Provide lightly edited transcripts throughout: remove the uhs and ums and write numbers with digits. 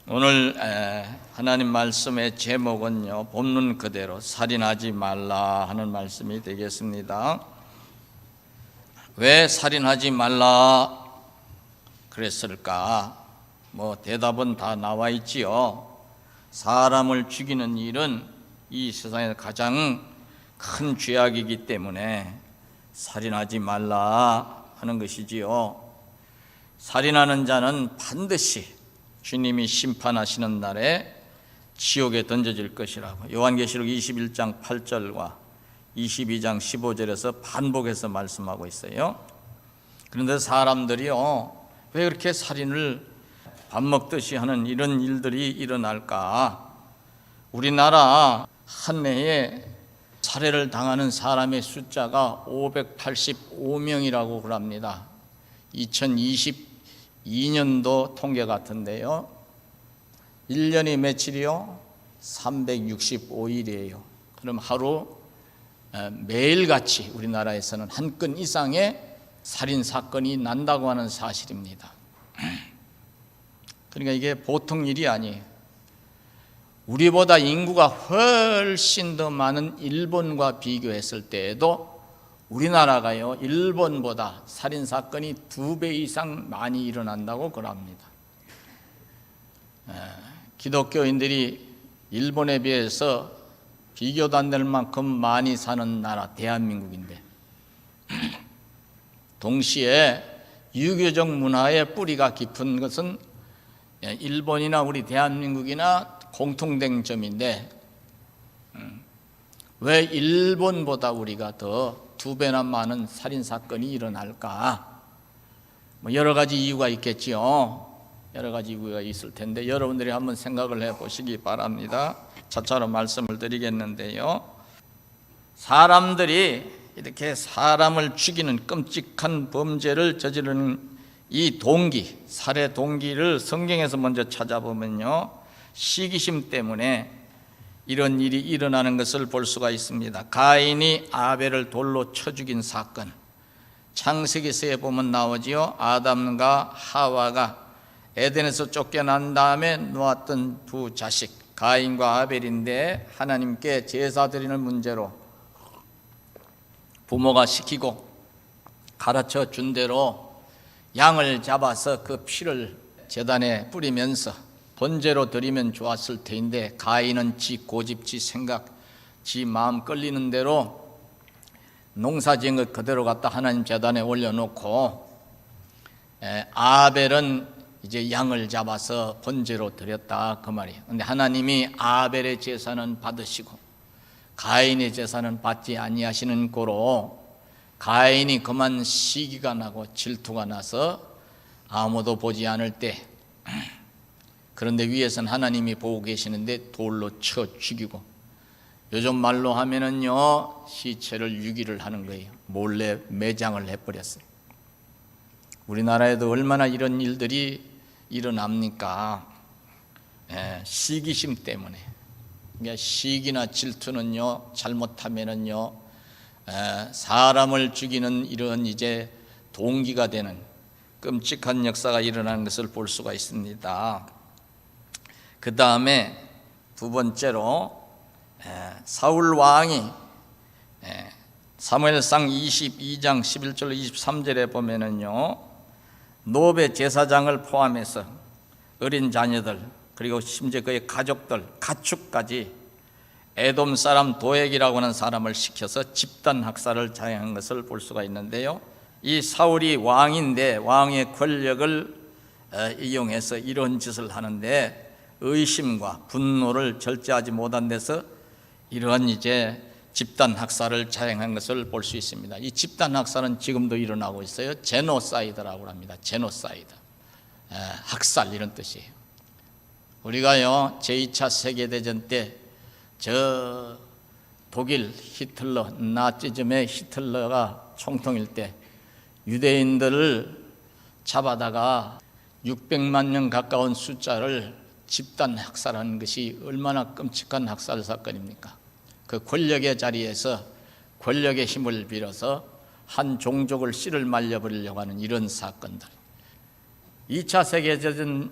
오늘 하나님 말씀의 제목은요, 본문 그대로 살인하지 말라 하는 말씀이 되겠습니다. 왜 살인하지 말라 그랬을까? 대답은 다 나와 있지요. 사람을 죽이는 일은 이 세상에서 가장 큰 죄악이기 때문에 살인하지 말라 하는 것이지요. 살인하는 자는 반드시 주님이 심판하시는 날에 지옥에 던져질 것이라고 요한계시록 21장 8절과 22장 15절에서 반복해서 말씀하고 있어요. 그런데 사람들이요, 왜 그렇게 살인을 밥 먹듯이 하는 이런 일들이 일어날까? 우리나라 한 해에 살해를 당하는 사람의 숫자가 585명이라고 그럽니다. 2022년도 통계 같은데요, 1년이 며칠이요? 365일이에요. 그럼 하루 매일같이 우리나라에서는 한 건 이상의 살인사건이 난다고 하는 사실입니다. 그러니까 이게 보통 일이 아니에요. 우리보다 인구가 훨씬 더 많은 일본과 비교했을 때에도 우리나라가요, 일본보다 살인사건이 2배 이상 많이 일어난다고 그럽니다. 기독교인들이 일본에 비해서 비교도 안 될 만큼 많이 사는 나라 대한민국인데, 동시에 유교적 문화의 뿌리가 깊은 것은 일본이나 우리 대한민국이나 공통된 점인데, 왜 일본보다 우리가 더 2배나 많은 살인사건이 일어날까? 여러 가지 이유가 있겠지요. 여러 가지 이유가 있을 텐데 여러분들이 한번 생각을 해보시기 바랍니다. 차차로 말씀을 드리겠는데요, 사람들이 이렇게 사람을 죽이는 끔찍한 범죄를 저지르는 이 동기, 살해 동기를 성경에서 먼저 찾아보면요, 시기심 때문에 이런 일이 일어나는 것을 볼 수가 있습니다. 가인이 아벨을 돌로 쳐 죽인 사건, 창세기서에 보면 나오지요. 아담과 하와가 에덴에서 쫓겨난 다음에 놓았던 두 자식 가인과 아벨인데, 하나님께 제사 드리는 문제로 부모가 시키고 가르쳐 준 대로 양을 잡아서 그 피를 제단에 뿌리면서 번제로 드리면 좋았을 텐데, 가인은 지 고집, 지 생각, 지 마음 끌리는 대로 농사 지은 것 그대로 갖다 하나님 제단에 올려놓고, 아벨은 이제 양을 잡아서 번제로 드렸다 그 말이에요. 근데 하나님이 아벨의 제사는 받으시고 가인의 제사는 받지 아니하시는 고로, 가인이 그만 시기가 나고 질투가 나서 아무도 보지 않을 때, 그런데 위에서는 하나님이 보고 계시는데 돌로 쳐 죽이고, 요즘 말로 하면은요, 시체를 유기를 하는 거예요. 몰래 매장을 해버렸어요. 우리나라에도 얼마나 이런 일들이 일어납니까? 시기심 때문에. 그러니까 시기나 질투는요, 잘못하면은요, 사람을 죽이는 이런 이제 동기가 되는 끔찍한 역사가 일어나는 것을 볼 수가 있습니다. 그 다음에 두 번째로, 사울 왕이 사무엘상 22장 11절 23절에 보면은요, 노베 제사장을 포함해서 어린 자녀들, 그리고 심지어 그의 가족들, 가축까지 에돔 사람 도액이라고 하는 사람을 시켜서 집단 학살을 자행한 것을 볼 수가 있는데요, 이 사울이 왕인데 왕의 권력을 이용해서 이런 짓을 하는데, 의심과 분노를 절제하지 못한 데서 이러한 이제 집단 학살을 자행한 것을 볼 수 있습니다. 이 집단 학살은 지금도 일어나고 있어요. 제노사이드라고 합니다. 제노사이드, 학살 이런 뜻이에요. 우리가요, 제2차 세계대전 때 저 독일 히틀러, 나치즘의 히틀러가 총통일 때 유대인들을 잡아다가 600만 명 가까운 숫자를 집단 학살하는 것이 얼마나 끔찍한 학살 사건입니까? 그 권력의 자리에서 권력의 힘을 빌어서 한 종족을 씨를 말려버리려고 하는 이런 사건들, 2차 세계대전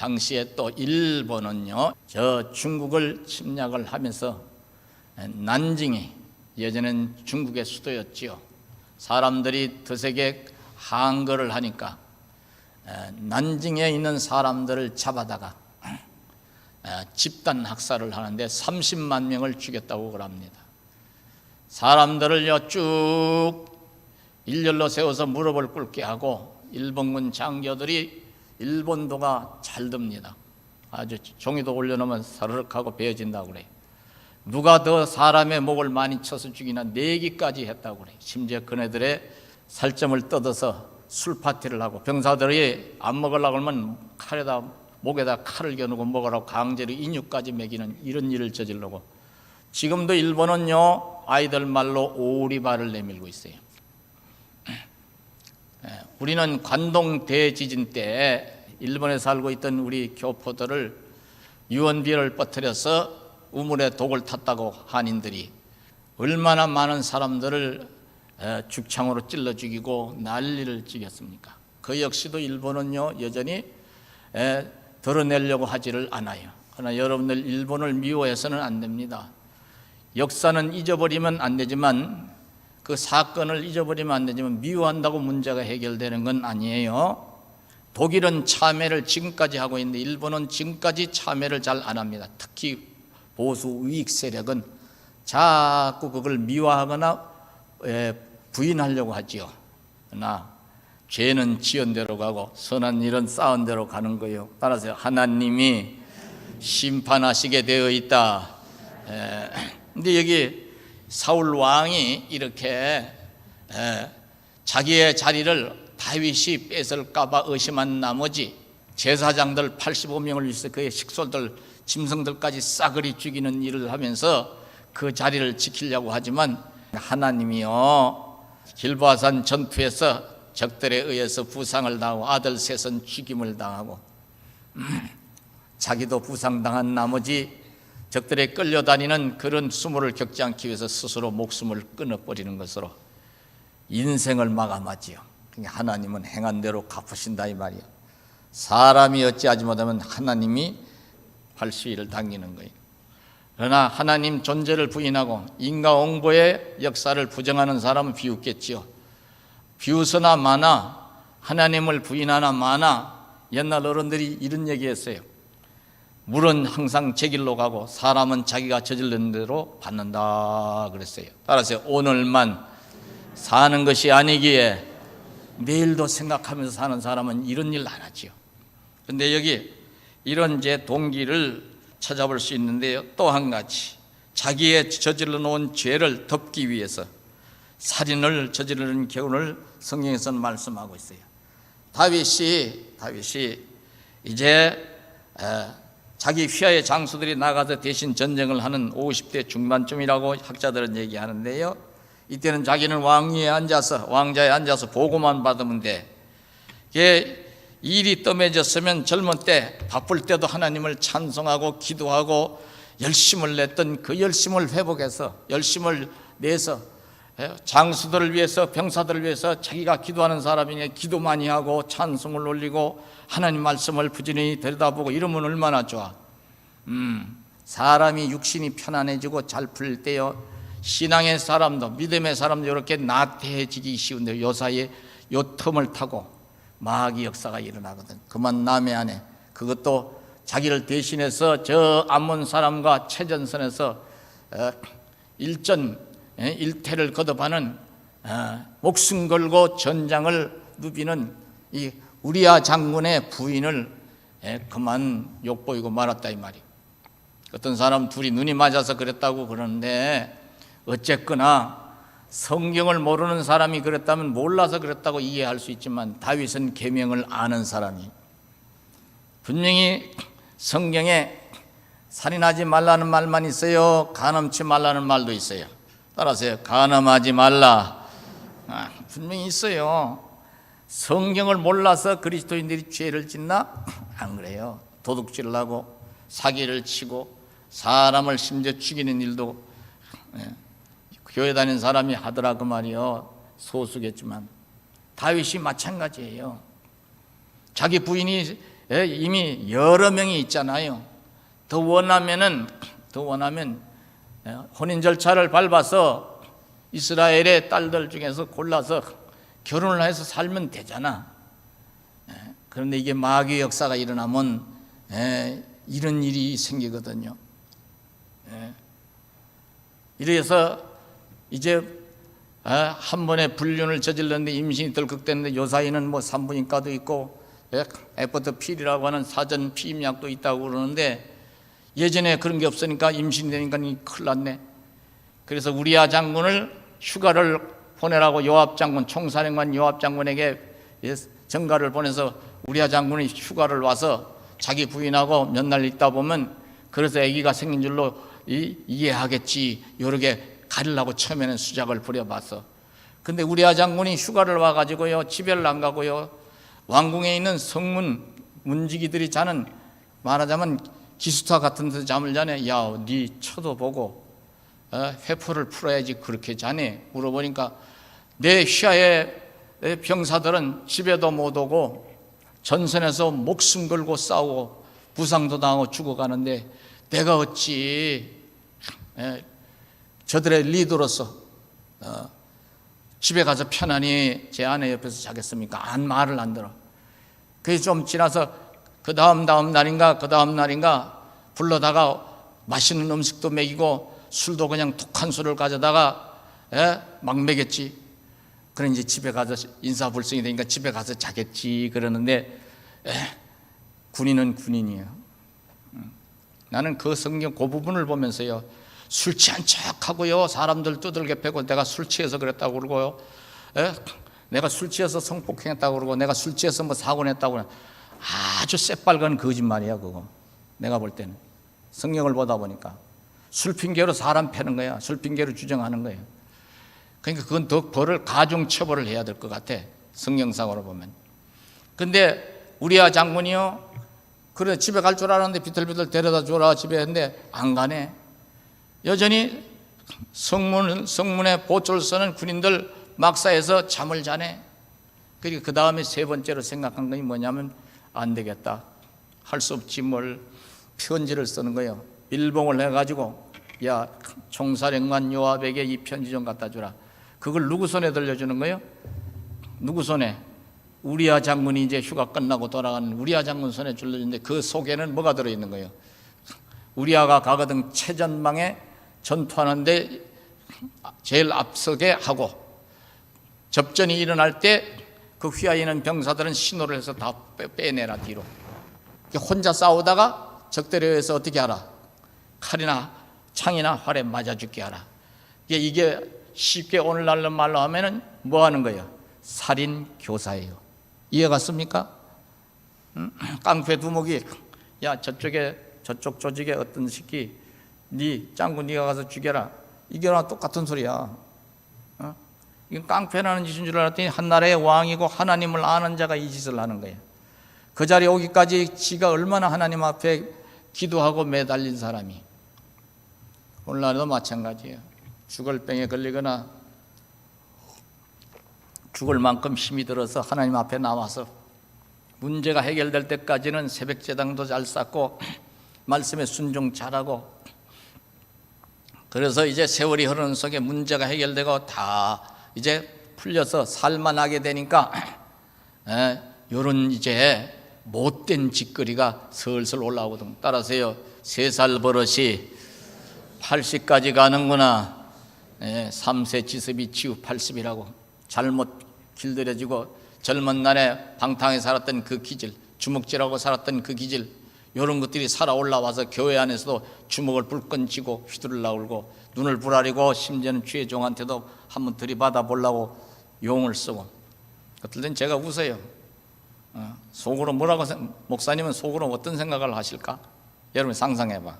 당시에 또 일본은요, 저 중국을 침략을 하면서 난징이 예전엔 중국의 수도였지요. 사람들이 드세게 항거를 하니까 난징에 있는 사람들을 잡아다가 집단 학살을 하는데 30만 명을 죽였다고 합니다. 사람들을요 쭉 일렬로 세워서 무릎을 꿇게 하고 일본군 장교들이 일본도가 잘 듭니다. 아주 종이도 올려놓으면 사르륵 하고 베어진다고 그래요. 누가 더 사람의 목을 많이 쳐서 죽이나 내기까지 했다고 그래요. 심지어 그네들의 살점을 뜯어서 술 파티를 하고 병사들이 안 먹으려고 하면 목에다 칼을 겨누고 먹으라고 강제로 인육까지 먹이는 이런 일을 저지르고, 지금도 일본은요 아이들 말로 오리발을 내밀고 있어요. 우리는 관동 대지진 때 일본에 살고 있던 우리 교포들을 유언비어를 퍼뜨려서 우물에 독을 탔다고 한인들이 얼마나 많은 사람들을 죽창으로 찔러 죽이고 난리를 찍었습니까? 그 역시도 일본은요 여전히 드러내려고 하지를 않아요. 그러나 여러분들 일본을 미워해서는 안 됩니다. 역사는 잊어버리면 안 되지만, 그 사건을 잊어버리면 안 되지만 미워한다고 문제가 해결되는 건 아니에요. 독일은 참회를 지금까지 하고 있는데 일본은 지금까지 참회를 잘 안 합니다. 특히 보수 우익 세력은 자꾸 그걸 미워하거나 부인하려고 하지요. 그러나 죄는 지은 대로 가고 선한 일은 쌓은 대로 가는 거예요. 따라서 하나님이 심판하시게 되어 있다. 근데 여기 사울 왕이 이렇게 자기의 자리를 다윗이 뺏을까 봐 의심한 나머지 제사장들 85명을 위해서 그의 식솔들 짐승들까지 싸그리 죽이는 일을 하면서 그 자리를 지키려고 하지만, 하나님이요 길보아산 전투에서 적들에 의해서 부상을 당하고 아들 셋은 죽임을 당하고 자기도 부상당한 나머지 적들에 끌려다니는 그런 수모를 겪지 않기 위해서 스스로 목숨을 끊어버리는 것으로 인생을 마감하지요. 그러니까 하나님은 행한 대로 갚으신다 이 말이에요. 사람이 어찌하지 못하면 하나님이 발수위를 당기는 거예요. 그러나 하나님 존재를 부인하고 인과응보의 역사를 부정하는 사람은 비웃겠지요. 비웃으나 마나 하나님을 부인하나 마나 옛날 어른들이 이런 얘기했어요. 물은 항상 제 길로 가고 사람은 자기가 저지른 대로 받는다 그랬어요. 따라서 오늘만 사는 것이 아니기에 내일도 생각하면서 사는 사람은 이런 일 안 하지요. 그런데 여기 이런 제 동기를 찾아볼 수 있는데요, 또 한 가지 자기의 저질러 놓은 죄를 덮기 위해서 살인을 저지르는 경우를 성경에서는 말씀하고 있어요. 다윗이 이제 자기 휘하의 장수들이 나가서 대신 전쟁을 하는 50대 중반쯤이라고 학자들은 얘기하는데요, 이때는 자기는 왕자에 앉아서 보고만 받으면 돼. 이게 일이 뜸해졌으면 젊은 때 바쁠 때도 하나님을 찬송하고 기도하고 열심을 냈던 그 열심을 회복해서 열심을 내서 장수들을 위해서 병사들을 위해서 자기가 기도하는 사람이니 기도 많이 하고 찬송을 올리고 하나님 말씀을 부지런히 들여다보고 이러면 얼마나 좋아. 사람이 육신이 편안해지고 잘 풀릴 때요, 신앙의 사람도 믿음의 사람도 이렇게 나태해지기 쉬운데 요 사이에 요 틈을 타고 마귀 역사가 일어나거든. 그만 남의 안에 그것도 자기를 대신해서 저 암몬 사람과 최전선에서 일태를 거듭하는 목숨 걸고 전장을 누비는 이 우리야 장군의 부인을 그만 욕보이고 말았다 이 말이. 어떤 사람 둘이 눈이 맞아서 그랬다고 그러는데, 어쨌거나 성경을 모르는 사람이 그랬다면 몰라서 그랬다고 이해할 수 있지만 다윗은 계명을 아는 사람이 분명히 성경에 살인하지 말라는 말만 있어요, 간음치 말라는 말도 있어요. 따라서 간음하지 말라 분명히 있어요. 성경을 몰라서 그리스도인들이 죄를 짓나? 안 그래요. 도둑질을 하고 사기를 치고 사람을 심지어 죽이는 일도 교회 다니는 사람이 하더라 그 말이요. 소수겠지만 다윗이 마찬가지예요. 자기 부인이 이미 여러 명이 있잖아요. 더 원하면 혼인 절차를 밟아서 이스라엘의 딸들 중에서 골라서 결혼을 해서 살면 되잖아. 그런데 이게 마귀의 역사가 일어나면 이런 일이 생기거든요. 이래서 이제 한 번에 불륜을 저질렀는데 임신이 덜컥됐는데 요사이는 뭐 산부인과도 있고 에포드필이라고 하는 사전 피임약도 있다고 그러는데 예전에 그런 게 없으니까 임신이 되니까 큰일 났네. 그래서 우리야 장군을 휴가를 보내라고 요압 장군, 총사령관 요압 장군에게 전가를 보내서 우리야 장군이 휴가를 와서 자기 부인하고 몇 날 있다 보면 그래서 아기가 생긴 줄로 이해하겠지 여러 개 가리려고 처음에는 수작을 부려봤어. 근데 우리야 장군이 휴가를 와가지고요 집에를 안 가고요 왕궁에 있는 성문 문지기들이 자는 말하자면 기숙사 같은 데서 잠을 자네. 야, 네 처도 보고 회포를 풀어야지 그렇게 자네. 물어보니까 내 휘하의 병사들은 집에도 못 오고 전선에서 목숨 걸고 싸우고 부상도 당하고 죽어가는데 내가 어찌 저들의 리더로서 집에 가서 편안히 제 아내 옆에서 자겠습니까? 말을 안 들어. 그래서 좀 지나서 그 다음 날인가 불러다가 맛있는 음식도 먹이고 술도 그냥 독한 술을 가져다가 막 먹였지. 그래 이제 집에 가서 인사불성이 되니까 집에 가서 자겠지 그러는데 군인은 군인이에요. 나는 그 성경 그 부분을 보면서요 술 취한 척하고요 사람들 두들겨 패고 내가 술 취해서 그랬다고 그러고요 내가 술 취해서 성폭행했다고 그러고 내가 술 취해서 뭐 사고 냈다고 그러고 아주 새빨간 거짓말이야 그거. 내가 볼 때는 성경을 보다 보니까 술 핑계로 사람 패는 거야. 술 핑계로 주정하는 거예요. 그러니까 그건 더 벌을 가중 처벌을 해야 될 것 같아 성경상으로 보면. 근데 우리야 장군이요 그래 집에 갈 줄 알았는데 비틀비틀 데려다 줘라 집에 했는데 안 가네. 여전히 성문에 보초를 서는 군인들 막사에서 잠을 자네. 그리고 그 다음에 세 번째로 생각한 것이 뭐냐면 안 되겠다. 할 수 없지 뭘 편지를 쓰는 거예요. 밀봉을 해가지고 야 총사령관 요압에게 이 편지 좀 갖다 주라. 그걸 누구 손에 들려주는 거예요? 누구 손에? 우리야 장군이 이제 휴가 끝나고 돌아가는 우리야 장군 손에 줄려주는데 그 속에는 뭐가 들어있는 거예요? 우리야가 가거든 최전방에 전투하는데 제일 앞서게 하고 접전이 일어날 때 그 휘하에 있는 병사들은 신호를 해서 다 빼내라 뒤로. 혼자 싸우다가 적들에 의해서 어떻게 하라? 칼이나 창이나 활에 맞아 죽게 하라. 이게 쉽게 오늘날로 말로 하면은 뭐 하는 거예요? 살인 교사예요. 이해 갔습니까? 깡패 두목이 야 저쪽 조직에 어떤 새끼 네 짱구 네가 가서 죽여라. 이게랑 똑같은 소리야. 이건 깡패라는 짓인 줄 알았더니 한나라의 왕이고 하나님을 아는 자가 이 짓을 하는 거예요. 그 자리에 오기까지 지가 얼마나 하나님 앞에 기도하고 매달린 사람이. 오늘날도 마찬가지예요. 죽을 병에 걸리거나 죽을 만큼 힘이 들어서 하나님 앞에 나와서 문제가 해결될 때까지는 새벽제당도 잘 쌓고 말씀에 순종 잘하고 그래서 이제 세월이 흐르는 속에 문제가 해결되고 다 이제 풀려서 살만하게 되니까 요런 이제 못된 짓거리가 슬슬 올라오거든. 따라서요 3살 버릇이 80까지 가는구나. 3세 지습이 치유 80이라고 잘못 길들여지고 젊은 날에 방탕하게 살았던 그 기질 주먹질하고 살았던 그 기질 이런 것들이 살아 올라와서 교회 안에서도 주먹을 불끈 쥐고 휘두르려고 그러고 눈을 부라리고 심지어는 주의 종한테도 한번 들이받아 보려고 용을 쓰고 어떨 땐 제가 웃어요. 속으로 뭐라고 목사님은 속으로 어떤 생각을 하실까? 여러분 상상해봐.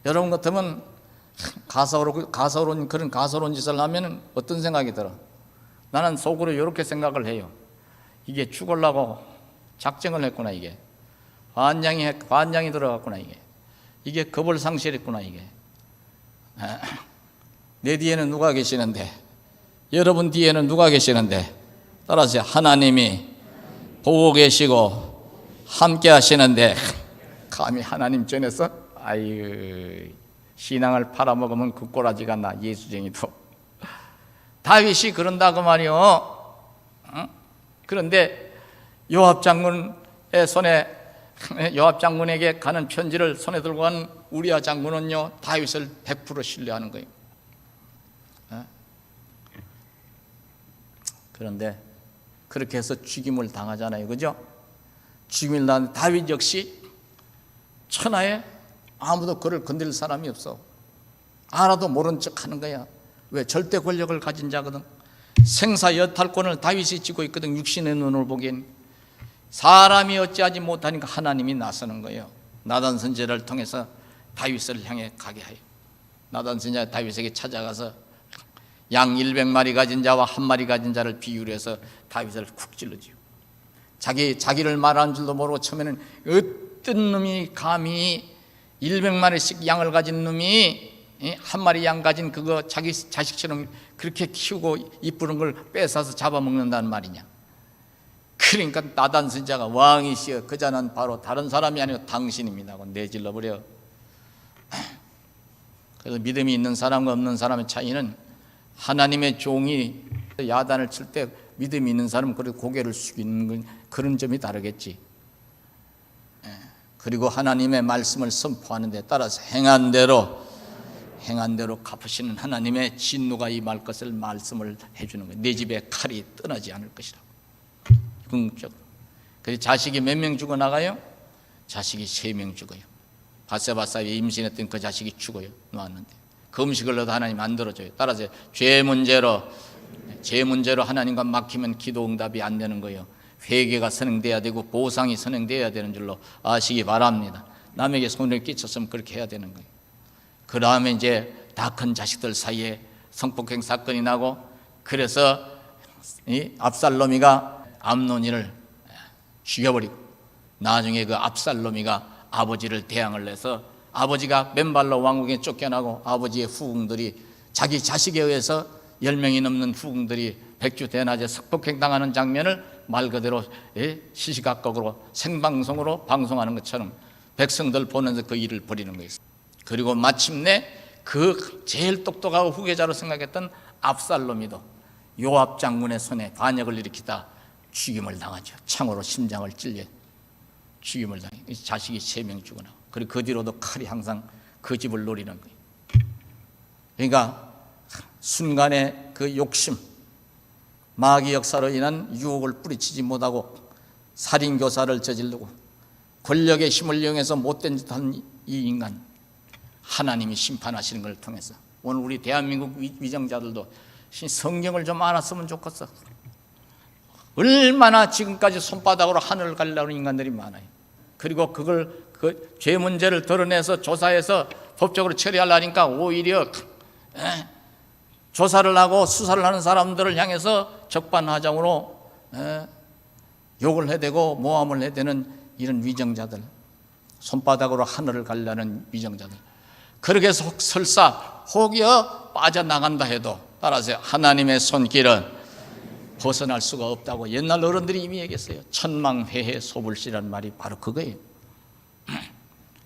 여러분 같으면 가소로운 그런 가소로운 짓을 하면 어떤 생각이 들어? 나는 속으로 이렇게 생각을 해요. 이게 죽으려고 작정을 했구나. 이게 반장이 들어갔구나. 이게 겁을 상실했구나. 이게 내 뒤에는 누가 계시는데, 여러분 뒤에는 누가 계시는데, 따라서 하나님이 보고 계시고 함께 하시는데 감히 하나님 전에서 아유 신앙을 팔아먹으면 그 꼬라지가 나 예수쟁이도. 다윗이 그런다고 말이요. 그런데 요압 장군의 손에 요압 장군에게 가는 편지를 손에 들고 간 우리아 장군은요 다윗을 100% 신뢰하는 거예요. 그런데 그렇게 해서 죽임을 당하잖아요, 그죠? 죽임을 당한 다윗 역시 천하에 아무도 그를 건드릴 사람이 없어. 알아도 모른 척하는 거야. 왜? 절대 권력을 가진 자거든. 생사 여탈권을 다윗이 쥐고 있거든. 육신의 눈을 보기엔. 사람이 어찌하지 못하니까 하나님이 나서는 거예요. 나단 선지자를 통해서 다윗을 향해 가게 하여. 나단 선지자 다윗에게 찾아가서 양 100마리 가진 자와 1마리 가진 자를 비유로 해서 다윗을 쿡 찔러지요. 자기를 말하는 줄도 모르고 처음에는 어떤 놈이 감히 100마리씩 양을 가진 놈이 1마리 양 가진 그거 자기 자식처럼 그렇게 키우고 이쁘는 걸 뺏어서 잡아먹는다는 말이냐. 그러니까 나단 선지자가 왕이시여 그 자는 바로 다른 사람이 아니고 당신입니다 하고 내질러버려. 그래서 믿음이 있는 사람과 없는 사람의 차이는 하나님의 종이 야단을 칠 때 믿음이 있는 사람은 그래도 고개를 숙이는 그런 점이 다르겠지. 그리고 하나님의 말씀을 선포하는 데 따라서 행한 대로 갚으시는 하나님의 진노가 임할 것을 말씀을 해주는 거예요. 내 집에 칼이 떠나지 않을 것이라고. 궁극적으로. 그래서 자식이 몇 명 죽어나가요? 자식이 3명 죽어요. 바세바사에 임신했던 그 자식이 죽어요. 놓았는데 그 음식을 넣어도 하나님 안 들어줘요. 따라서 죄 문제로 하나님과 막히면 기도 응답이 안 되는 거예요. 회개가 선행돼야 되고 보상이 선행돼야 되는 줄로 아시기 바랍니다. 남에게 손을 끼쳤으면 그렇게 해야 되는 거예요. 그 다음에 이제 다 큰 자식들 사이에 성폭행 사건이 나고, 그래서 이 압살롬이가 암논이를 죽여버리고, 나중에 그 압살롬이가 아버지를 대항을 해서 아버지가 맨발로 왕궁에 쫓겨나고 아버지의 후궁들이 자기 자식에 의해서 10명이 넘는 후궁들이 백주대낮에 성폭행 당하는 장면을 말 그대로 시시각각으로 생방송으로 방송하는 것처럼 백성들 보면서 그 일을 벌이는 거예요. 그리고 마침내 그 제일 똑똑하고 후계자로 생각했던 압살롬이도 요압 장군의 손에 반역을 일으키다 죽임을 당하죠. 창으로 심장을 찔려 죽임을 당해. 자식이 3명 죽어나고, 그리고 그 뒤로도 칼이 항상 그 집을 노리는 거예요. 그러니까 순간의 그 욕심, 마귀 역사로 인한 유혹을 뿌리치지 못하고 살인교사를 저지르고 권력의 힘을 이용해서 못된 짓 한 이 인간, 하나님이 심판하시는 걸 통해서 오늘 우리 대한민국 위정자들도 성경을 좀 알았으면 좋겠어. 얼마나 지금까지 손바닥으로 하늘을 가려는 인간들이 많아요. 그리고 그걸 그 죄 문제를 드러내서 조사해서 법적으로 처리하려니까 오히려 조사를 하고 수사를 하는 사람들을 향해서 적반하장으로 욕을 해대고 모함을 해대는 이런 위정자들, 손바닥으로 하늘을 가려는 위정자들, 그렇게 해서 설사 혹여 빠져나간다 해도 따라서 하나님의 손길은 벗어날 수가 없다고 옛날 어른들이 이미 얘기했어요. 천망회해 소불씨라는 말이 바로 그거예요.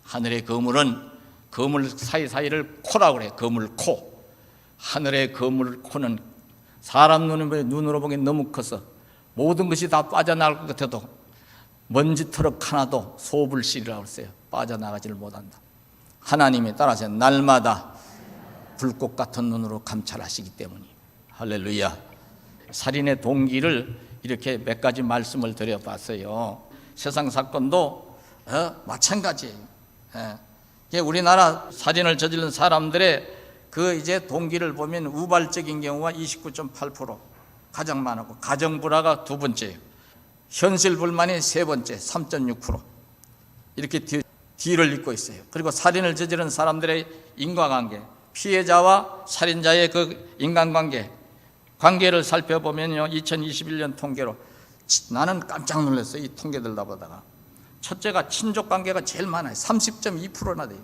하늘의 거물은 거물 사이사이를 코라고 그래요. 거물코. 하늘의 거물코는 사람 눈으로 보기엔 너무 커서 모든 것이 다 빠져나갈 것 같아도 먼지 트럭 하나도 소불씨라고 했어요. 빠져나가지를 못한다. 하나님에 따라서 날마다 불꽃 같은 눈으로 감찰하시기 때문이에요. 할렐루야. 살인의 동기를 이렇게 몇 가지 말씀을 드려봤어요. 세상 사건도 마찬가지예요. 우리나라 살인을 저지른 사람들의 그 이제 동기를 보면 우발적인 경우가 29.8% 가장 많았고, 가정불화가 2번째예요. 현실 불만이 3번째 3.6% 이렇게 뒤를 잇고 있어요. 그리고 살인을 저지른 사람들의 인과관계, 피해자와 살인자의 그 인간관계를 살펴보면요, 2021년 통계로 나는 깜짝 놀랐어요. 이 통계들 다 보다가 첫째가 친족관계가 제일 많아요. 30.2%나 돼요.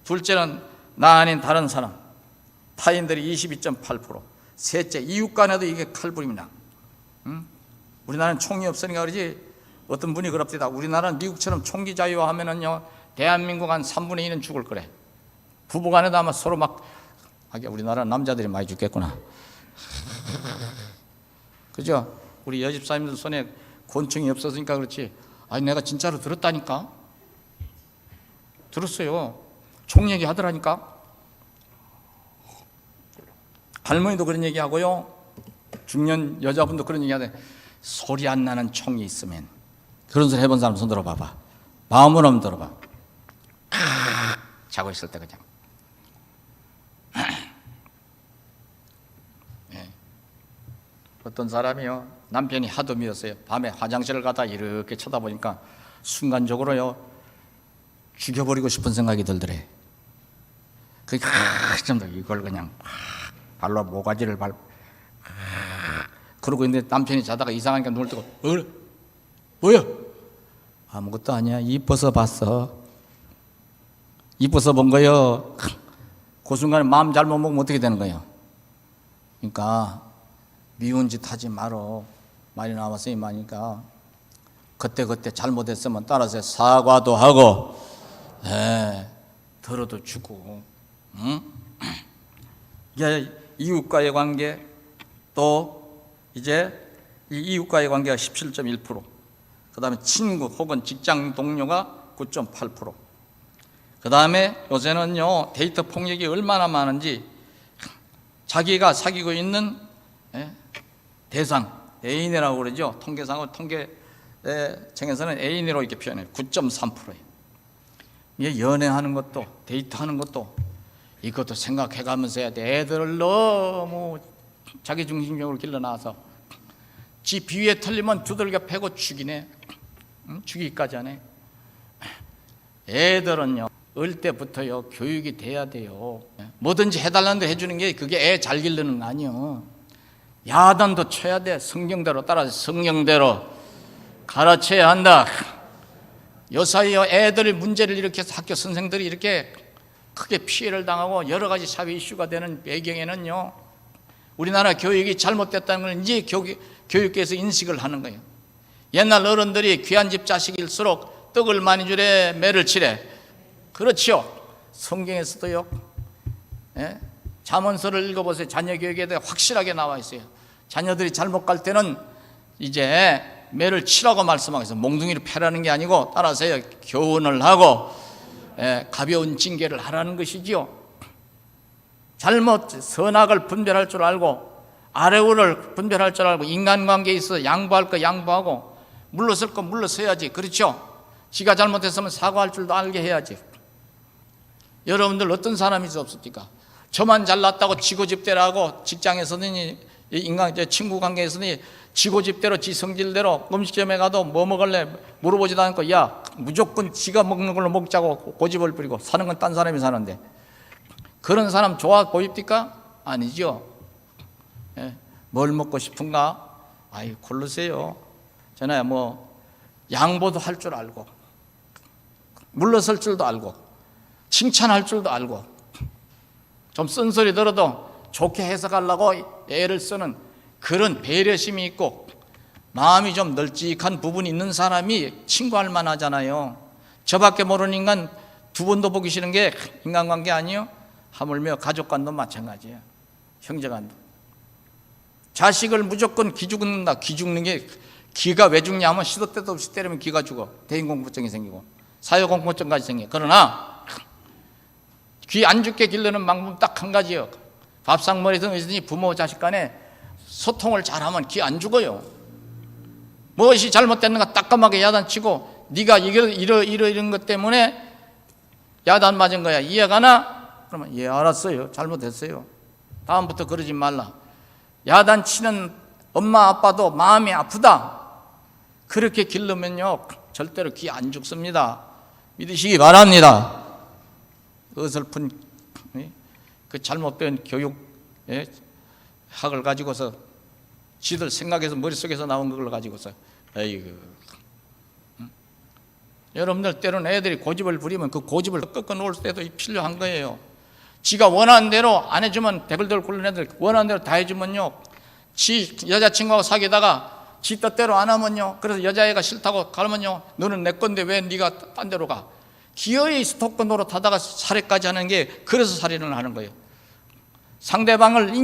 둘째는 나 아닌 다른 사람, 타인들이 22.8%. 셋째, 이웃 간에도 이게 칼부림이 나. 우리나라는 총이 없으니까 그러지 어떤 분이 그럽니다. 우리나라는 미국처럼 총기 자유화하면은요 대한민국 한 3분의 1은 죽을 거래. 부부간에도 아마 서로 막 하긴 우리나라는 남자들이 많이 죽겠구나. 그죠? 우리 여집사님들 손에 권총이 없었으니까 그렇지. 아니 내가 진짜로 들었다니까. 들었어요. 총 얘기 하더라니까. 할머니도 그런 얘기 하고요. 중년 여자분도 그런 얘기 하대. 소리 안 나는 총이 있으면. 그런 소리 해본 사람 손 들어봐봐. 마음으로 한번 들어봐. 자고 있을 때 그냥. 네. 어떤 사람이요 남편이 하도 미웠어요. 밤에 화장실을 가다 이렇게 쳐다보니까 순간적으로요 죽여버리고 싶은 생각이 들더래. 그러니까 좀 더 이걸 그냥 발로 모가지를 그러고 있는데 남편이 자다가 이상하니까 눈을 뜨고 뭐야? 아무것도 아니야. 이뻐서 봤어. 이뻐서 본 거요. 그 순간에 마음 잘못 먹으면 어떻게 되는 거예요? 그러니까 미운 짓 하지 말어. 말이 나왔으니 말이니까 그때 잘못했으면 따라서 사과도 하고 들어도 주고 응? 이제 이웃과의 관계 또 이제 이 이웃과의 관계가 17.1%, 그 다음에 친구 혹은 직장 동료가 9.8%, 그 다음에 요새는요 데이터 폭력이 얼마나 많은지 자기가 사귀고 있는 대상 애인이라고 그러죠. 통계상으로 통계청에서는 애인으로 이렇게 표현해요. 9.3%예요. 이게 연애하는 것도 데이트하는 것도 이것도 생각해가면서 해야 돼. 애들을 너무 자기중심적으로 길러놔서 지 비위에 털리면 두들겨 패고 죽이네. 죽이기까지 하네. 애들은요 어릴 때부터요 교육이 돼야 돼요. 뭐든지 해달라는 대로 해주는 게 그게 애 잘 기르는 거 아니요. 야단도 쳐야 돼. 성경대로 따라서 성경대로 가르쳐야 한다. 요사이요 애들이 문제를 일으켜서 학교 선생들이 이렇게 크게 피해를 당하고 여러 가지 사회 이슈가 되는 배경에는요 우리나라 교육이 잘못됐다는 걸 이제 교육계에서 인식을 하는 거예요. 옛날 어른들이 귀한 집 자식일수록 떡을 많이 주래 매를 치래. 그렇죠. 성경에서도요 잠언서를 읽어보세요. 자녀 교육에 대해 확실하게 나와 있어요. 자녀들이 잘못 갈 때는 이제 매를 치라고 말씀하고 있어요. 몽둥이를 패라는 게 아니고 따라서요 교훈을 하고 가벼운 징계를 하라는 것이지요. 잘못 선악을 분별할 줄 알고 아래우를 분별할 줄 알고 인간관계에 있어서 양보할 거 양보하고 물러설 거 물러서야지. 그렇죠. 지가 잘못했으면 사과할 줄도 알게 해야지. 여러분들 어떤 사람이 없습니까? 저만 잘났다고 지고집대로하고 직장에서는 친구 관계에서는 지고집대로 지 성질대로 음식점에 가도 뭐 먹을래 물어보지도 않고 야 무조건 지가 먹는 걸로 먹자고 고집을 부리고 사는 건 딴 사람이 사는데 그런 사람 좋아 보입니까? 아니죠. 뭘 먹고 싶은가? 아이 고르세요. 저는 뭐 양보도 할 줄 알고 물러설 줄도 알고 칭찬할 줄도 알고 좀 쓴소리 들어도 좋게 해석하려고 애를 쓰는 그런 배려심이 있고 마음이 좀 널찍한 부분이 있는 사람이 친구할 만하잖아요. 저밖에 모르는 인간 두 번도 보기 싫은 게 인간관계 아니에요? 하물며 가족간도 마찬가지예요. 형제간도. 자식을 무조건 기죽는다. 기죽는 게 기가 왜 죽냐 하면 시도 때도 없이 때리면 기가 죽어. 대인공포증이 생기고 사회공포증까지 생겨. 그러나 귀 안 죽게 기르는 방법 딱 한 가지요. 밥상머리든 어디든지 부모 자식 간에 소통을 잘하면 귀 안 죽어요. 무엇이 잘못됐는가 따끔하게 야단치고 네가 이런 것 때문에 야단 맞은 거야. 이해가나? 그러면 예 알았어요. 잘못했어요. 다음부터 그러지 말라. 야단치는 엄마 아빠도 마음이 아프다. 그렇게 기르면요 절대로 귀 안 죽습니다. 믿으시기 바랍니다. 어설픈 그 잘못된 교육 학을 가지고서 지들 생각해서 머릿속에서 나온 걸 가지고서 에이그 여러분들 때로는 애들이 고집을 부리면 그 고집을 꺾어 놓을 때도 필요한 거예요. 지가 원하는 대로 안 해주면 대글대글 굴는 애들 원하는 대로 다 해주면요 지 여자친구하고 사귀다가 지 뜻대로 안 하면요, 그래서 여자애가 싫다고 가면요, 너는 내 건데 왜 네가 딴 데로 가? 기어이 스토커 노릇하다가 살해까지 하는 게, 그래서 살인을 하는 거예요. 상대방을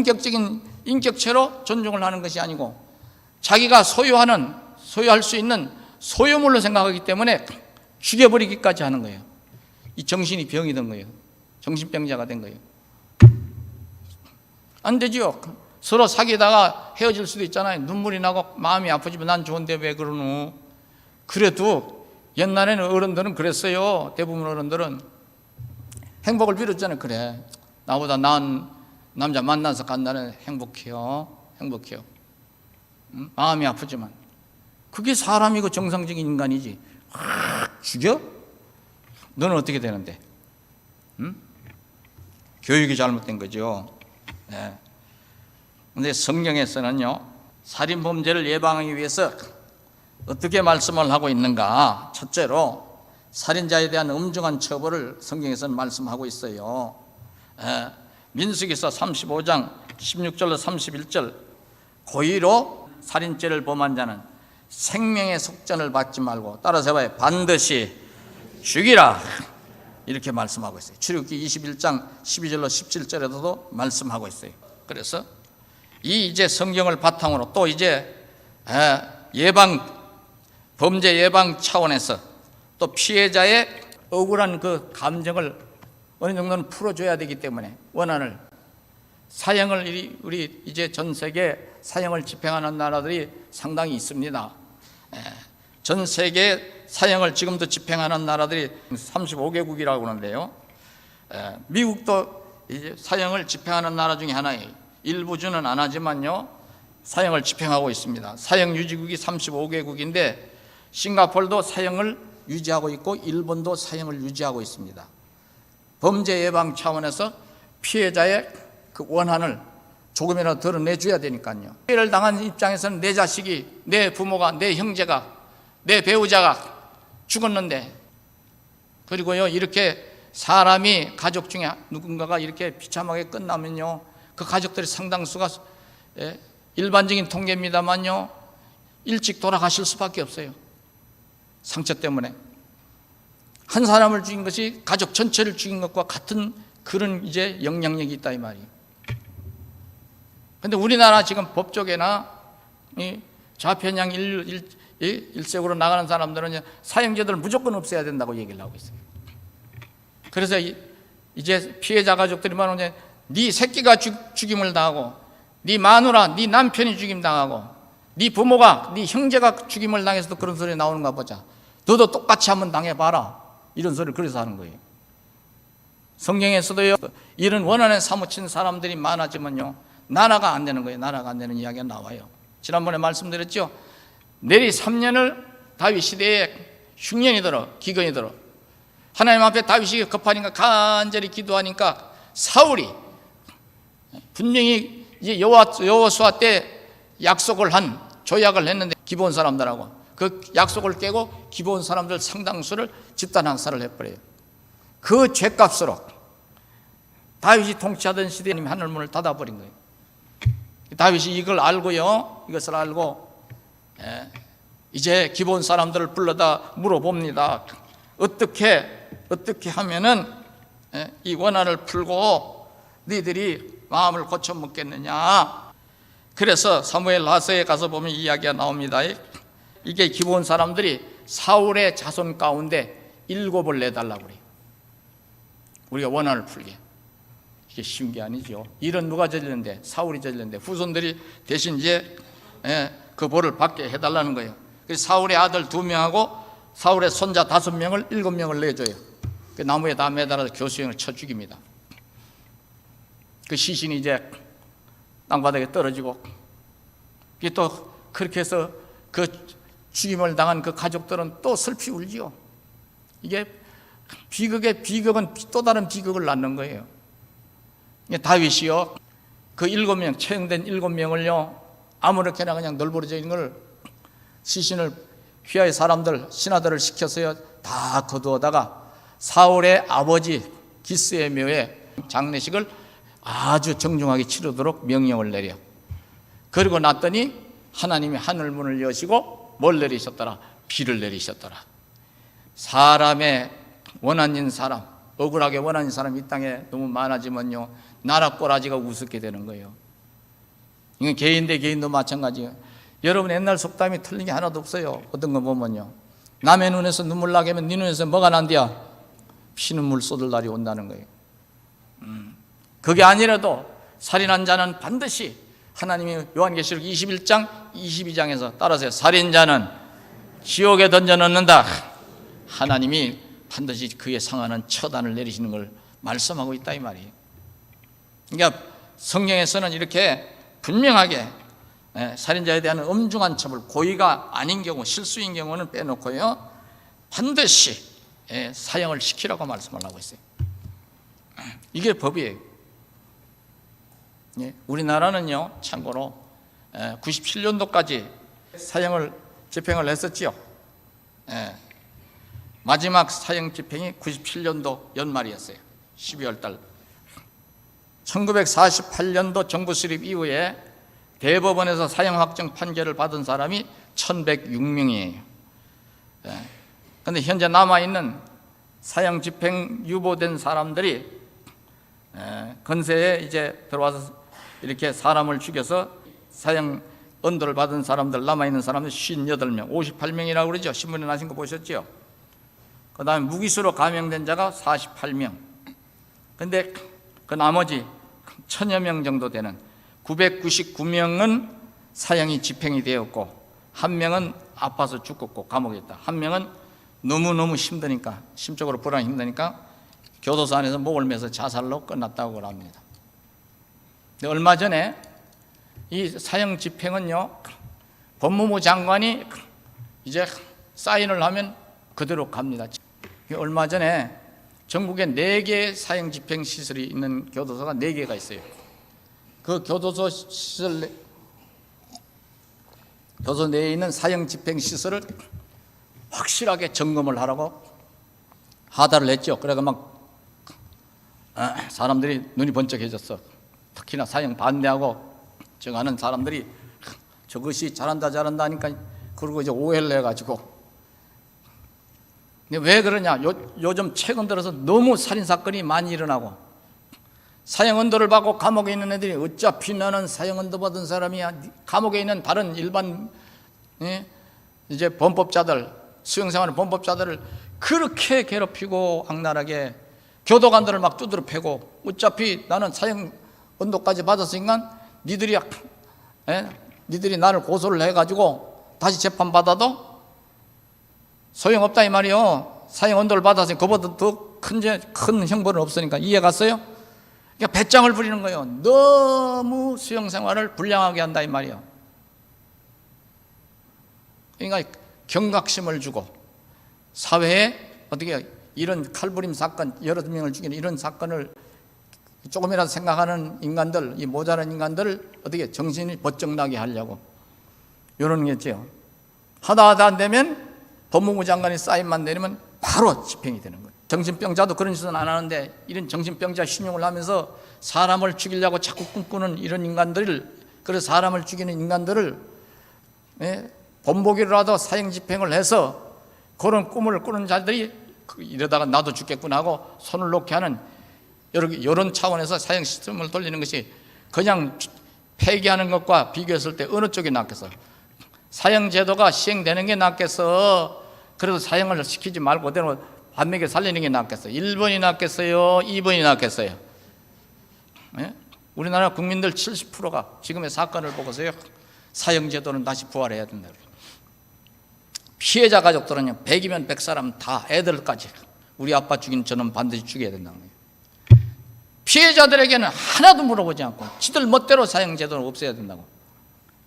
인격체로 존중을 하는 것이 아니고 자기가 소유할 수 있는 소유물로 생각하기 때문에 죽여버리기까지 하는 거예요. 이 정신이 병이 든 거예요. 정신병자가 된 거예요. 안 되지요. 서로 사귀다가 헤어질 수도 있잖아요. 눈물이 나고 마음이 아프지만 난 좋은데 왜 그러노? 그래도 옛날에는 어른들은 그랬어요. 대부분 어른들은 행복을 빌었잖아요. 그래, 나보다 나은 남자 만나서 간다는 행복해요. 마음이 아프지만 그게 사람이고 정상적인 인간이지. 확 죽여? 너는 어떻게 되는데? 교육이 잘못된 거죠. 네. 근데 성경에서는요, 살인 범죄를 예방하기 위해서 어떻게 말씀을 하고 있는가? 첫째로 살인자에 대한 엄중한 처벌을 성경에서는 말씀하고 있어요. 민수기서 35장 16절로 31절, 고의로 살인죄를 범한 자는 생명의 속전을 받지 말고, 따라서 해봐요, 반드시 죽이라, 이렇게 말씀하고 있어요. 출애굽기 21장 12절로 17절에도 말씀하고 있어요. 그래서 이 이제 성경을 바탕으로 또 이제 범죄 예방 차원에서 또 피해자의 억울한 그 감정을 어느 정도는 풀어줘야 되기 때문에 원한을, 사형을 우리 이제 전 세계 사형을 집행하는 나라들이 상당히 있습니다. 전 세계 사형을 지금도 집행하는 나라들이 35개국이라고 그러는데요. 미국도 이제 사형을 집행하는 나라 중에 하나예요. 일부 주는 안 하지만요, 사형을 집행하고 있습니다. 사형 유지국이 35개국인데 싱가포르도 사형을 유지하고 있고 일본도 사형을 유지하고 있습니다. 범죄 예방 차원에서 피해자의 그 원한을 조금이라도 덜어내줘야 되니까요. 피해를 당한 입장에서는 내 자식이, 내 부모가, 내 형제가, 내 배우자가 죽었는데, 그리고요, 이렇게 사람이 가족 중에 누군가가 이렇게 비참하게 끝나면요, 그 가족들이 상당수가 일반적인 통계입니다만요, 일찍 돌아가실 수밖에 없어요. 상처 때문에. 한 사람을 죽인 것이 가족 전체를 죽인 것과 같은 그런 이제 영향력이 있다 이 말이에요. 근데 우리나라 지금 법조계나 좌편향 일색으로 나가는 사람들은 사형제들을 무조건 없애야 된다고 얘기를 하고 있어요. 그래서 이제 피해자 가족들이 말하면 네 새끼가 죽임을 당하고, 네 마누라, 네 남편이 죽임 당하고, 네 부모가, 네 형제가 죽임을 당해서도 그런 소리 나오는가 보자. 너도 똑같이 한번 당해봐라. 이런 소리를 그래서 하는 거예요. 성경에서도요, 이런 원한에 사무친 사람들이 많아지면요, 나라가 안 되는 거예요. 나라가 안 되는 이야기가 나와요. 지난번에 말씀드렸죠. 내리 3년을 다윗 시대에 흉년이 들어, 기근이 들어. 하나님 앞에 다윗이 급하니까 간절히 기도하니까 사울이 분명히 이제 여호수아 때 조약을 했는데 기브온 사람들하고 그 약속을 깨고 기브온 사람들 상당수를 집단 항사를 해버려요. 그 죄값으로 다윗이 통치하던 시대에 하늘문을 닫아버린 거예요. 다윗이 이것을 알고 이제 기브온 사람들을 불러다 물어봅니다. 어떻게 하면은 이 원한을 풀고 너희들이 마음을 고쳐 먹겠느냐. 그래서 사무엘 하서에 가서 보면 이야기가 나옵니다. 이게 기브온 사람들이 사울의 자손 가운데 7을 내달라고 그래요. 우리가 원한을 풀게. 이게 쉬운 게 아니죠. 일은 누가 저질렀는데? 사울이 저질렀는데 후손들이 대신 이제 그 벌을 받게 해달라는 거예요. 그래서 사울의 아들 2명하고 사울의 손자 5명을 7명을 내줘요. 그 나무에 다 매달아서 교수형을 쳐 죽입니다. 그 시신이 이제 땅바닥에 떨어지고, 또 그렇게 해서 그 죽임을 당한 그 가족들은 또 슬피 울지요. 이게 비극은 또 다른 비극을 낳는 거예요. 다윗이요, 그 7명, 처형된 7명을요, 아무렇게나 그냥 널브러져 있는 걸 시신을 휘하의 사람들, 신하들을 시켜서요, 다 거두어다가 사울의 아버지 기스의 묘에 장례식을 아주 정중하게 치르도록 명령을 내려. 그리고 났더니 하나님이 하늘문을 여시고 뭘 내리셨더라? 비를 내리셨더라. 사람의 원한인 사람, 억울하게 원한인 사람이 이 땅에 너무 많아지면요, 나라 꼬라지가 우습게 되는 거예요. 이건 개인 대 개인도 마찬가지예요. 여러분, 옛날 속담이 틀린 게 하나도 없어요. 어떤 거 보면요, 남의 눈에서 눈물 나게 하면 네 눈에서 뭐가 난대야? 피눈물 쏟을 날이 온다는 거예요. 그게 아니라도 살인한 자는 반드시, 하나님이 요한계시록 21장 22장에서 따라서 살인자는 지옥에 던져 넣는다. 하나님이 반드시 그에 상하는 처단을 내리시는 걸 말씀하고 있다 이 말이에요. 그러니까 성경에서는 이렇게 분명하게 살인자에 대한 엄중한 처벌, 고의가 아닌 경우, 실수인 경우는 빼놓고요, 반드시 사형을 시키라고 말씀을 하고 있어요. 이게 법이에요. 우리나라는요, 참고로 97년도까지 사형을 집행을 했었지요. 마지막 사형 집행이 97년도 연말이었어요. 12월 달. 1948년도 정부 수립 이후에 대법원에서 사형 확정 판결을 받은 사람이 1106명이에요. 그런데 현재 남아있는 사형 집행 유보된 사람들이 근세에 이제 들어와서 이렇게 사람을 죽여서 사형 언도를 받은 사람들, 남아있는 사람들 58명, 58명이라고 그러죠. 신문에 나신 거 보셨죠? 그 다음에 무기수로 감형된 자가 48명. 근데 그 나머지 1000여 명 정도 되는 999명은 사형이 집행이 되었고, 한 명은 아파서 죽었고 감옥에 있다. 한 명은 너무너무 힘드니까, 심적으로 불안이 힘드니까 교도소 안에서 목을 매서 자살로 끝났다고 합니다. 근데 얼마 전에 이 사형 집행은요, 법무부 장관이 이제 사인을 하면 그대로 갑니다. 얼마 전에 전국에 4개 사형 집행 시설이 있는 교도소가 4개가 있어요. 그 교도소 시설, 교도소 내에 있는 사형 집행 시설을 확실하게 점검을 하라고 하다를 했죠. 그래서 막 사람들이 눈이 번쩍해졌어. 특히나 사형 반대하고 정하는 사람들이 저것이 잘한다 하니까, 그리고 이제 오해를 해가지고. 근데 왜 그러냐? 요즘 최근 들어서 너무 살인사건이 많이 일어나고, 사형언도를 받고 감옥에 있는 애들이 어차피 나는 사형언도 받은 사람이야, 감옥에 있는 다른 일반 이제 범법자들, 수용생활의 범법자들을 그렇게 괴롭히고 악랄하게 교도관들을 막 두드려 패고, 어차피 나는 사형언도까지 받았으니까 니들이 나를 고소를 해가지고 다시 재판받아도 소용없다 이 말이요. 사형언도를 받았으니 그보다 더 큰 형벌은 없으니까. 이해 갔어요? 그러니까 배짱을 부리는 거예요. 너무 수용생활을 불량하게 한다 이 말이에요. 그러니까 경각심을 주고, 사회에 어떻게 이런 칼부림 사건, 여러 명을 죽이는 이런 사건을 조금이라도 생각하는 인간들, 이 모자란 인간들을 어떻게 정신이 번쩍나게 하려고 이런 게죠. 하다 안 되면 법무부 장관이 사인만 내리면 바로 집행이 되는 거예요. 정신병자도 그런 짓은 안 하는데, 이런 정신병자 신용을 하면서 사람을 죽이려고 자꾸 꿈꾸는 이런 인간들을, 그래서 사람을 죽이는 인간들을 본보기로라도 사형 집행을 해서 그런 꿈을 꾸는 자들이 이러다가 나도 죽겠구나 하고 손을 놓게 하는 이런 차원에서 사형 시스템을 돌리는 것이 그냥 폐기하는 것과 비교했을 때 어느 쪽이 낫겠어? 사형 제도가 시행되는 게 낫겠어? 그래도 사형을 시키지 말고 그대로 반맥에 살리는 게 낫겠어요? 1번이 낫겠어요? 2번이 낫겠어요? 우리나라 국민들 70%가 지금의 사건을 보고서요, 사형 제도는 다시 부활해야 된다. 피해자 가족들은요, 100이면 100사람 다, 애들까지 우리 아빠 죽인 저는 반드시 죽여야 된다는 거예요. 피해자들에게는 하나도 물어보지 않고 지들 멋대로 사형 제도를 없애야 된다고.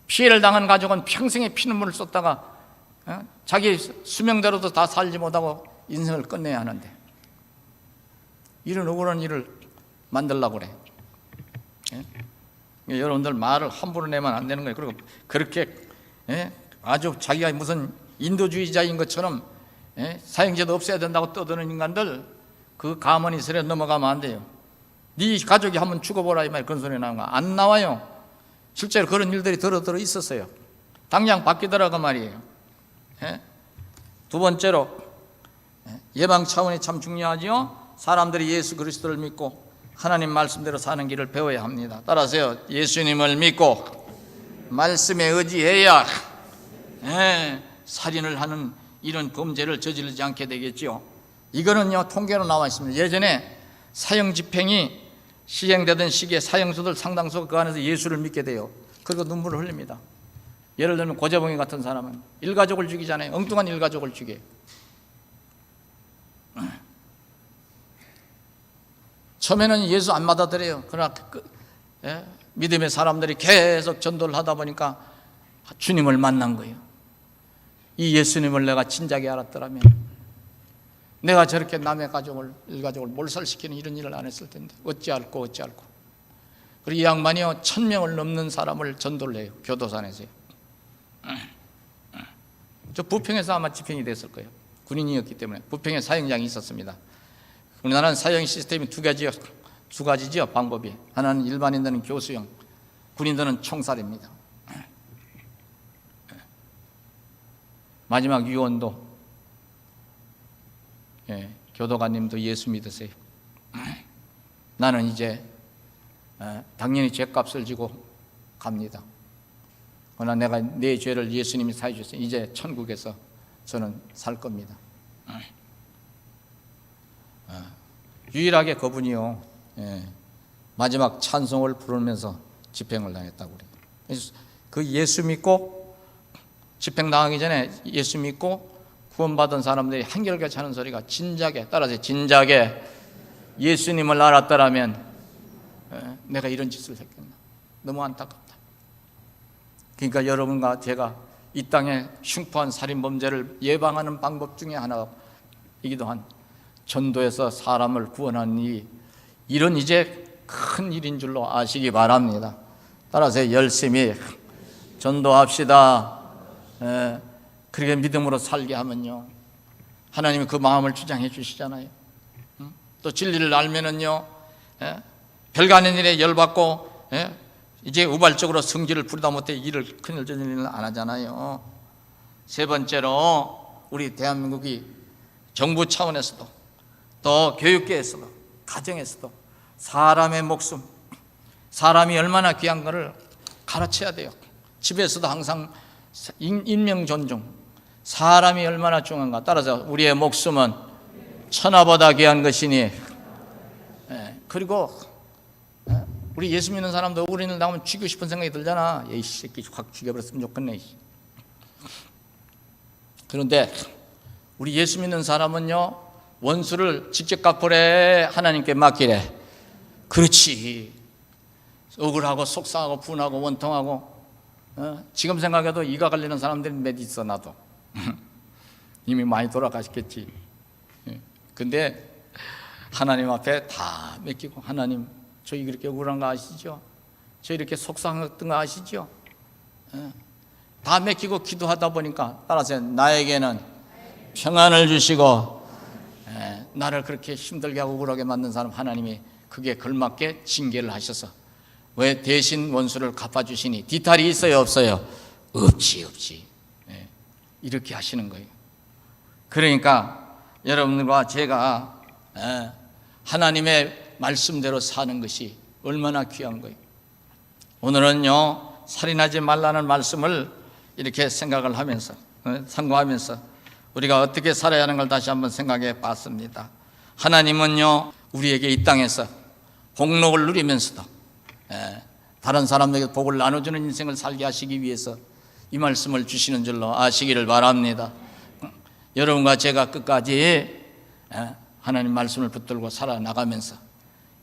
피해를 당한 가족은 평생에 피눈물을 쏟다가 자기 수명대로도 다 살지 못하고 인생을 끝내야 하는데, 이런 억울한 일을 만들려고 그래. 여러분들 말을 함부로 내면 안 되는 거예요. 그리고 그렇게 아주 자기가 무슨 인도주의자인 것처럼 사형제도 없애야 된다고 떠드는 인간들, 그 가만히 있으려 넘어가면 안 돼요. 네 가족이 한번 죽어보라 이 말, 그런 소리 나오는 거 안 나와요. 실제로 그런 일들이 들어 있었어요. 당장 바뀌더라고 말이에요. 예? 두 번째로 예방 차원이 참 중요하죠. 사람들이 예수 그리스도를 믿고 하나님 말씀대로 사는 길을 배워야 합니다. 따라서요, 예수님을 믿고 말씀에 의지해야 살인을 하는 이런 범죄를 저지르지 않게 되겠죠. 이거는요 통계로 나와 있습니다. 예전에 사형 집행이 시행되던 시기에 사형수들 상당수가 그 안에서 예수를 믿게 돼요. 그리고 눈물을 흘립니다. 예를 들면 고재봉이 같은 사람은 일가족을 죽이잖아요. 엉뚱한 일가족을 죽여요. 처음에는 예수 안 받아들여요. 그러나 믿음의 사람들이 계속 전도를 하다 보니까 주님을 만난 거예요. 이 예수님을 내가 진작에 알았더라면 내가 저렇게 남의 일가족을 몰살시키는 이런 일을 안 했을 텐데 어찌할꼬. 그리고 이 양반이요 1000명을 넘는 사람을 전도를 해요. 교도소에서요. 저 부평에서 아마 집행이 됐을 거예요. 군인이었기 때문에. 부평에 사형장이 있었습니다. 우리나라는 사형 시스템이 두 가지죠. 방법이. 하나는 일반인들은 교수형, 군인들은 총살입니다. 마지막 유언도 교도관님도 예수 믿으세요. 나는 이제 당연히 죄값을 지고 갑니다. 그러나 내가 내 죄를 예수님이 사해 주셨어요. 이제 천국에서 저는 살 겁니다. 유일하게 그분이요 마지막 찬송을 부르면서 집행을 당했다고 그래요. 그 예수 믿고 집행당하기 전에 예수 믿고 구원받은 사람들이 한결같이 하는 소리가 진작에, 따라서 진작에 예수님을 알았더라면 내가 이런 짓을 했겠나. 너무 안타깝다. 그러니까 여러분과 제가 이 땅에 흉포한 살인범죄를 예방하는 방법 중에 하나이기도 한 전도에서 사람을 구원하는 이런 이제 큰 일인 줄로 아시기 바랍니다. 따라서 열심히 전도합시다. 그렇게 믿음으로 살게 하면요 하나님이 그 마음을 주장해 주시잖아요. 또 진리를 알면은요 별거 아닌 일에 열받고 이제 우발적으로 성질을 부리다 못해 일을 큰일 저지르는 일을 안 하잖아요. 세 번째로 우리 대한민국이 정부 차원에서도 또 교육계에서도 가정에서도 사람의 목숨, 사람이 얼마나 귀한 것을 가르쳐야 돼요. 집에서도 항상 인명 존중, 사람이 얼마나 중요한가. 따라서 우리의 목숨은 천하보다 귀한 것이니. 그리고 우리 예수 믿는 사람도 어린이를 나오면 죽이고 싶은 생각이 들잖아. 이 새끼 확 죽여버렸으면 좋겠네. 그런데 우리 예수 믿는 사람은요 원수를 직접 갚으래, 하나님께 맡기래. 그렇지. 억울하고 속상하고 분하고 원통하고 지금 생각해도 이가 갈리는 사람들이 몇 있어. 나도 이미 많이 돌아가셨겠지. 근데 하나님 앞에 다 맡기고, 하나님 저희 그렇게 억울한 거 아시죠? 저희 이렇게 속상했던 거 아시죠? 다 맡기고 기도하다 보니까 따라서 나에게는 평안을 주시고 나를 그렇게 힘들게 하고 억울하게 만든 사람 하나님이 그게 걸맞게 징계를 하셔서 왜 대신 원수를 갚아주시니. 뒤탈이 있어요 없어요? 없지. 이렇게 하시는 거예요. 그러니까 여러분들과 제가 하나님의 말씀대로 사는 것이 얼마나 귀한 거예요. 오늘은요 살인하지 말라는 말씀을 이렇게 생각을 하면서 상고하면서 우리가 어떻게 살아야 하는 걸 다시 한번 생각해 봤습니다. 하나님은요 우리에게 이 땅에서 복록을 누리면서도 다른 사람에게 복을 나눠주는 인생을 살게 하시기 위해서 이 말씀을 주시는 줄로 아시기를 바랍니다. 여러분과 제가 끝까지 하나님 말씀을 붙들고 살아나가면서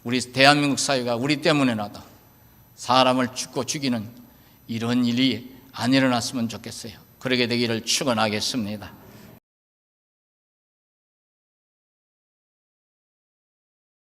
우리 대한민국 사회가 우리 때문에라도 사람을 죽고 죽이는 이런 일이 안 일어났으면 좋겠어요. 그러게 되기를 축원하겠습니다.